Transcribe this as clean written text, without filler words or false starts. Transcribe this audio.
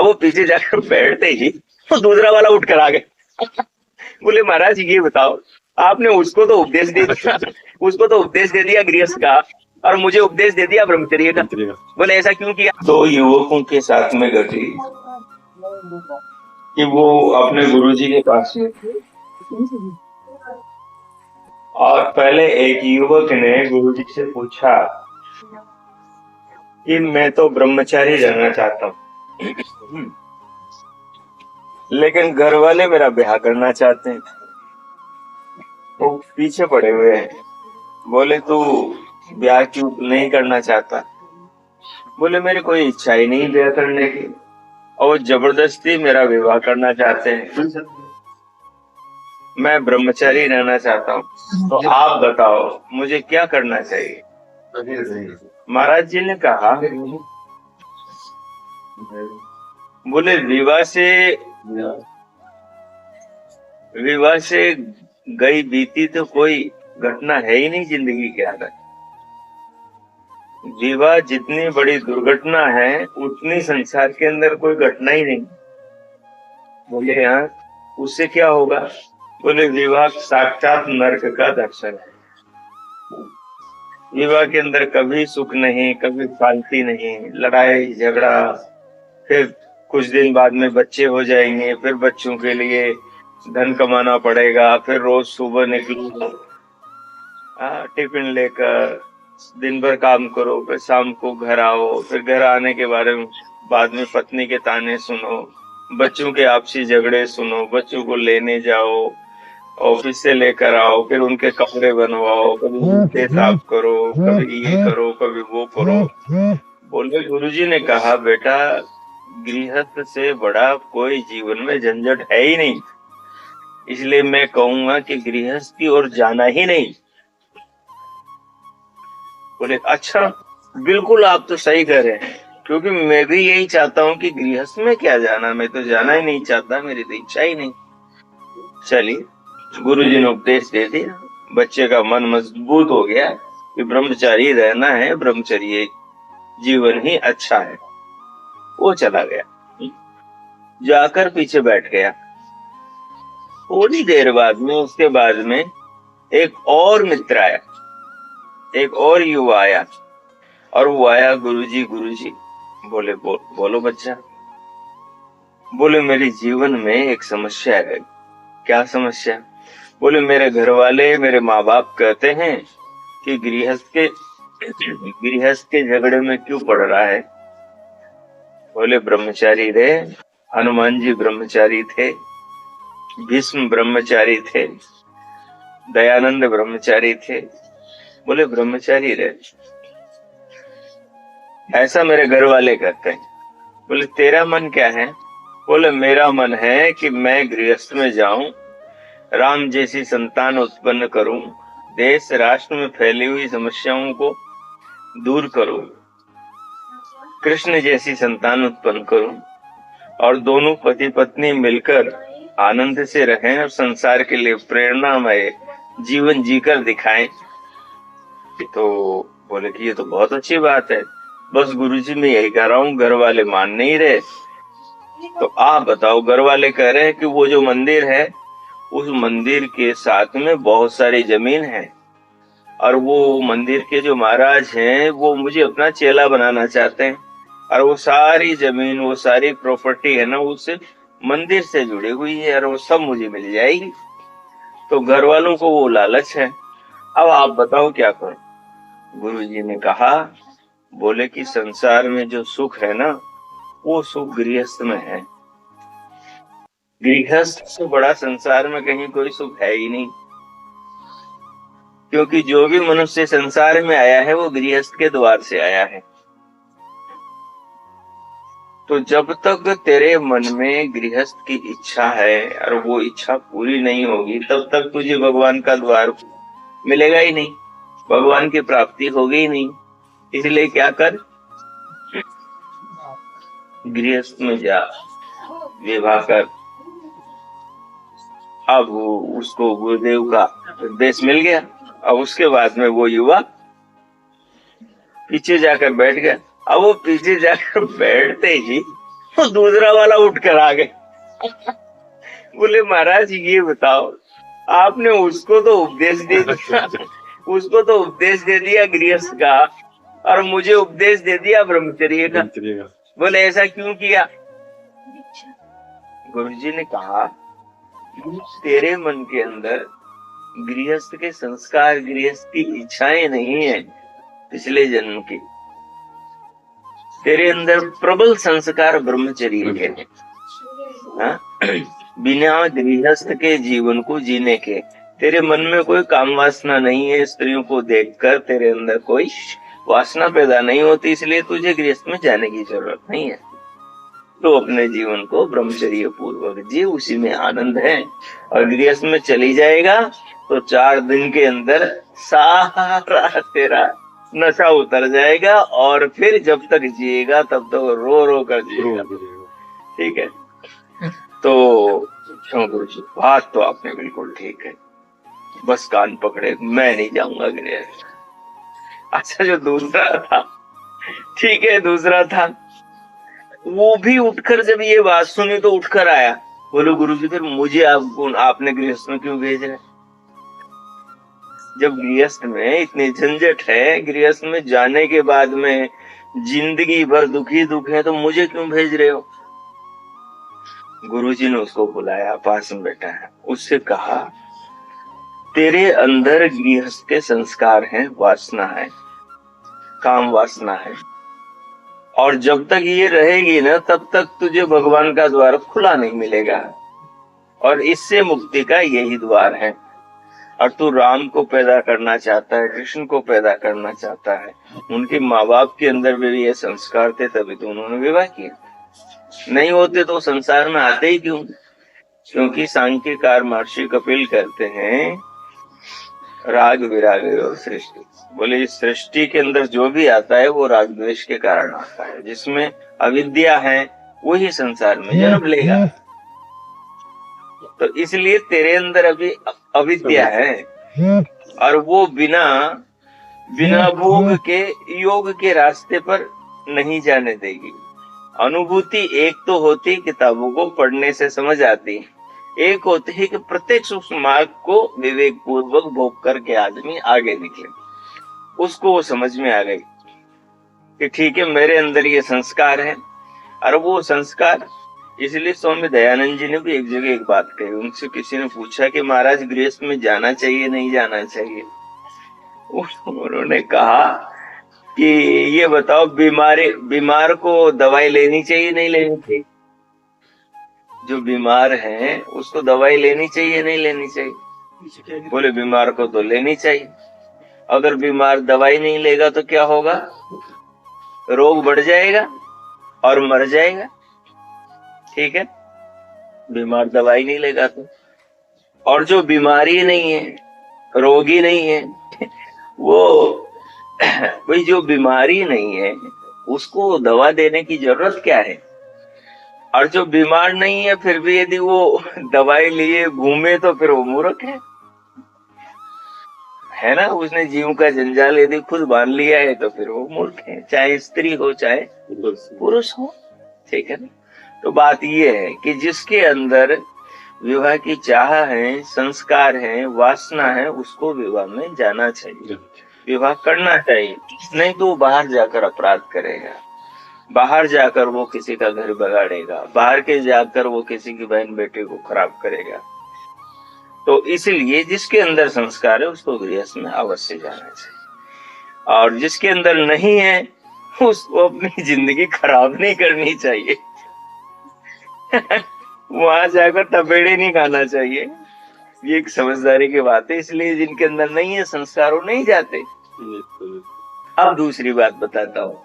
अब वो पीछे जाकर बैठते ही तो दूसरा वाला उठ कर आ गया। बोले महाराज ये बताओ, आपने उसको तो उपदेश दे दिया गृहस्थ का, और मुझे उपदेश दे दिया ब्रह्मचर्य का। बोले ऐसा क्यों किया? तो युवकों के साथ में घटी कि वो अपने गुरुजी के पास, और पहले एक युवक ने गुरुजी से पूछा कि मैं तो ब्रह्मचारी रहना चाहता हूँ, लेकिन घर वाले मेरा ब्याह करना चाहते हैं। वो पीछे पड़े हुए हैं। बोले तू ब्याह क्यों नहीं करना चाहता? बोले मेरी कोई इच्छा ही नहीं ब्याह करने की, और वो जबरदस्ती मेरा विवाह करना चाहते हैं। मैं ब्रह्मचारी रहना चाहता हूँ, तो आप बताओ मुझे क्या करना चाहिए? महाराज जी ने कहा, बोले विवाह से गई बीती तो कोई घटना है ही नहीं जिंदगी के अंदर। विवाह जितनी बड़ी दुर्घटना है उतनी संसार के अंदर कोई घटना ही नहीं। बोले यहाँ उससे क्या होगा? बोले विवाह साक्षात नरक का दर्शन है। विवाह के अंदर कभी सुख नहीं, कभी शांति नहीं, लड़ाई झगड़ा, फिर कुछ दिन बाद में बच्चे हो जाएंगे, फिर बच्चों के लिए धन कमाना पड़ेगा, फिर रोज सुबह निकलो टिफिन लेकर, दिन भर काम करो, फिर शाम को घर आओ, फिर घर आने के बाद में पत्नी के ताने सुनो, बच्चों के आपसी झगड़े सुनो, बच्चों को लेने जाओ, ऑफिस से लेकर आओ, फिर उनके कपड़े बनवाओ, कभी उनके साफ करो, कभी ये करो, कभी वो करो। बोले गुरुजी ने कहा बेटा गृहस्थ से बड़ा कोई जीवन में झंझट है ही नहीं, इसलिए मैं कहूंगा कि गृहस्थ की ओर जाना ही नहीं। बोले अच्छा बिल्कुल आप तो सही कह रहे हैं, क्योंकि मैं भी यही चाहता हूँ कि गृहस्थ में क्या जाना, मैं तो जाना ही नहीं चाहता, मेरी तो इच्छा ही नहीं। चलिए गुरुजी ने उपदेश दे दिया, बच्चे का मन मजबूत हो गया कि ब्रह्मचारी रहना है, ब्रह्मचर्य जीवन ही अच्छा है। वो चला गया, जाकर पीछे बैठ गया। थोड़ी देर बाद में उसके बाद में एक और मित्र आया, एक और युवा आया, और वो आया गुरुजी गुरुजी। बोले बोलो बच्चा। बोले मेरे जीवन में एक समस्या है। क्या समस्या? बोले मेरे घर वाले, मेरे माँ बाप कहते हैं कि गृहस्थ के झगड़े में क्यों पड़ रहा है। बोले ब्रह्मचारी रहे, हनुमान जी ब्रह्मचारी थे, भीष्म ब्रह्मचारी थे, दयानंद ब्रह्मचारी थे। बोले ब्रह्मचारी रहे, ऐसा मेरे घर वाले कहते हैं। बोले तेरा मन क्या है? बोले मेरा मन है कि मैं गृहस्थ में जाऊं, राम जैसी संतान उत्पन्न करूं, देश राष्ट्र में फैली हुई समस्याओं को दूर करूं, कृष्ण जैसी संतान उत्पन्न करूं, और दोनों पति पत्नी मिलकर आनंद से रहें और संसार के लिए प्रेरणामय जीवन जीकर दिखाएं। तो बोले कि ये तो बहुत अच्छी बात है, बस गुरुजी मैं यही कह रहा हूँ, घर वाले मान नहीं रहे। तो आप बताओ, घर वाले कह रहे हैं कि वो जो मंदिर है उस मंदिर के साथ में बहुत सारी जमीन है, और वो मंदिर के जो महाराज हैं वो मुझे अपना चेला बनाना चाहते हैं, और वो सारी जमीन, वो सारी प्रॉपर्टी है ना, उस मंदिर से जुड़ी हुई है, और वो सब मुझे मिल जाएगी। तो घर वालों को वो लालच है। अब आप बताओ क्या करो? गुरुजी ने कहा, बोले कि संसार में जो सुख है ना वो सुख गृहस्थ में है। गृहस्थ से बड़ा संसार में कहीं कोई सुख है ही नहीं, क्योंकि जो भी मनुष्य संसार में आया है वो गृहस्थ के द्वार से आया है। तो जब तक तेरे मन में गृहस्थ की इच्छा है और वो इच्छा पूरी नहीं होगी, तब तक तुझे भगवान का द्वार मिलेगा ही नहीं, भगवान की प्राप्ति होगी ही नहीं। इसलिए क्या कर, गृहस्थ में जा, विवाह कर। अब उसको गुरुदेव का उपदेश मिल गया। अब उसके बाद में वो युवा पीछे जाकर बैठ गया। अब वो पीछे जाकर बैठते ही वो दूसरा वाला उठ कर आ गए। बोले महाराज ये बताओ, आपने उसको तो उपदेश दे दिया, उसको तो उपदेश दे दिया गृहस्थ का, और मुझे उपदेश दे दिया ब्रह्मचर्य का। बोले ऐसा क्यों किया? गुरुजी ने कहा तेरे मन के अंदर गृहस्थ के संस्कार, गृहस्थ की इच्छाएं नहीं है पिछले जन्म की। तेरे अंदर प्रबल संस्कार ब्रह्मचर्य के हैं। हाँ? बिना गृहस्थ के जीवन को जीने के तेरे मन में कोई काम वासना नहीं है। स्त्रियों को देखकर तेरे अंदर कोई वासना पैदा नहीं होती, इसलिए तुझे गृहस्थ में जाने की जरूरत नहीं है। तो अपने जीवन को ब्रह्मचर्य पूर्वक जी, उसी में आनंद है। और गृहस्थ में चली जाएगा तो 4 दिन के अंदर सारा तेरा नशा उतर जाएगा, और फिर जब तक जिएगा तब तक रो रो कर जिएगा। ठीक है? तो गुरु जी बात तो आपने बिल्कुल ठीक है, बस कान पकड़े, मैं नहीं जाऊंगा गृहस्थ। अच्छा जो दूसरा था, ठीक है, दूसरा था, वो भी उठकर जब ये बात सुनी तो उठकर आया। बोलो गुरुजी फिर मुझे आपने गृहस्थ में क्यों भेज रहे? जब गृहस्थ में इतनी झंझट है, गृहस्थ में जाने के बाद में जिंदगी भर दुखी दुख है, तो मुझे क्यों भेज रहे हो? गुरुजी ने उसको बुलाया, पास में बैठा है, उससे कहा तेरे अंदर गृहस्थ के संस्कार हैं, वासना है, काम वासना है, और जब तक ये रहेगी ना तब तक तुझे भगवान का द्वार खुला नहीं मिलेगा, और इससे मुक्ति का यही द्वार है। और तू राम को पैदा करना चाहता है, कृष्ण को पैदा करना चाहता है, उनके माँ बाप के अंदर भी ये संस्कार थे, तभी तो उन्होंने विवाह किया। नहीं होते तो संसार में आते ही क्यों? क्योंकि सांख्यकार महर्षि कपिल कहते हैं राग विराग और सृष्टि। बोले इस सृष्टि के अंदर जो भी आता है वो राग द्वेष के कारण आता है। जिसमें अविद्या है वही संसार में जन्म लेगा। तो इसलिए तेरे अंदर अभी अविद्या है, और वो बिना भोग के योग के रास्ते पर नहीं जाने देगी। अनुभूति एक तो होती किताबों को पढ़ने से समझ आती, एक होती है कि प्रत्यक्ष उस मार्ग को विवेक पूर्वक भोग करके आदमी आगे निकले। उसको वो समझ में आ गई कि ठीक है मेरे अंदर ये संस्कार है, और वो संस्कार, इसलिए स्वामी दयानंद जी ने भी एक जगह एक बात कही। उनसे किसी ने पूछा कि महाराज गृहस्थ में जाना चाहिए नहीं जाना चाहिए? उन्होंने कहा कि ये बताओ बीमार को दवाई लेनी चाहिए नहीं लेनी चाहिए? जो बीमार है उसको दवाई लेनी चाहिए नहीं लेनी चाहिए? बोले बीमार को तो लेनी चाहिए। अगर बीमार दवाई नहीं लेगा तो क्या होगा? रोग बढ़ जाएगा और मर जाएगा। ठीक है? बीमार दवाई नहीं लेगा तो। और जो बीमारी नहीं है, रोगी नहीं है, वो भाई जो बीमारी नहीं है उसको दवा देने की जरूरत क्या है? और जो बीमार नहीं है फिर भी यदि वो दवाई लिए घूमे तो फिर वो मूर्ख है ना? उसने जीव का जंजाल यदि खुद बांध लिया है तो फिर वो मूर्ख है, चाहे स्त्री हो चाहे पुरुष हो। ठीक है ना? तो बात ये है कि जिसके अंदर विवाह की चाह है, संस्कार है, वासना है, उसको विवाह में जाना चाहिए, विवाह करना चाहिए। नहीं तो वो बाहर जाकर अपराध करेगा, बाहर जाकर वो किसी का घर बगाड़ेगा, बाहर के जाकर वो किसी की बहन बेटे को खराब करेगा। तो इसलिए जिसके अंदर संस्कार है उसको गृहस्थ में अवश्य जाना चाहिए, और जिसके अंदर नहीं है उसको अपनी जिंदगी खराब नहीं करनी चाहिए। वहां जाकर तपेड़े नहीं खाना चाहिए। ये एक समझदारी की बात है। इसलिए जिनके अंदर नहीं है संस्कार वो नहीं जाते। अब दूसरी बात बताता हूँ।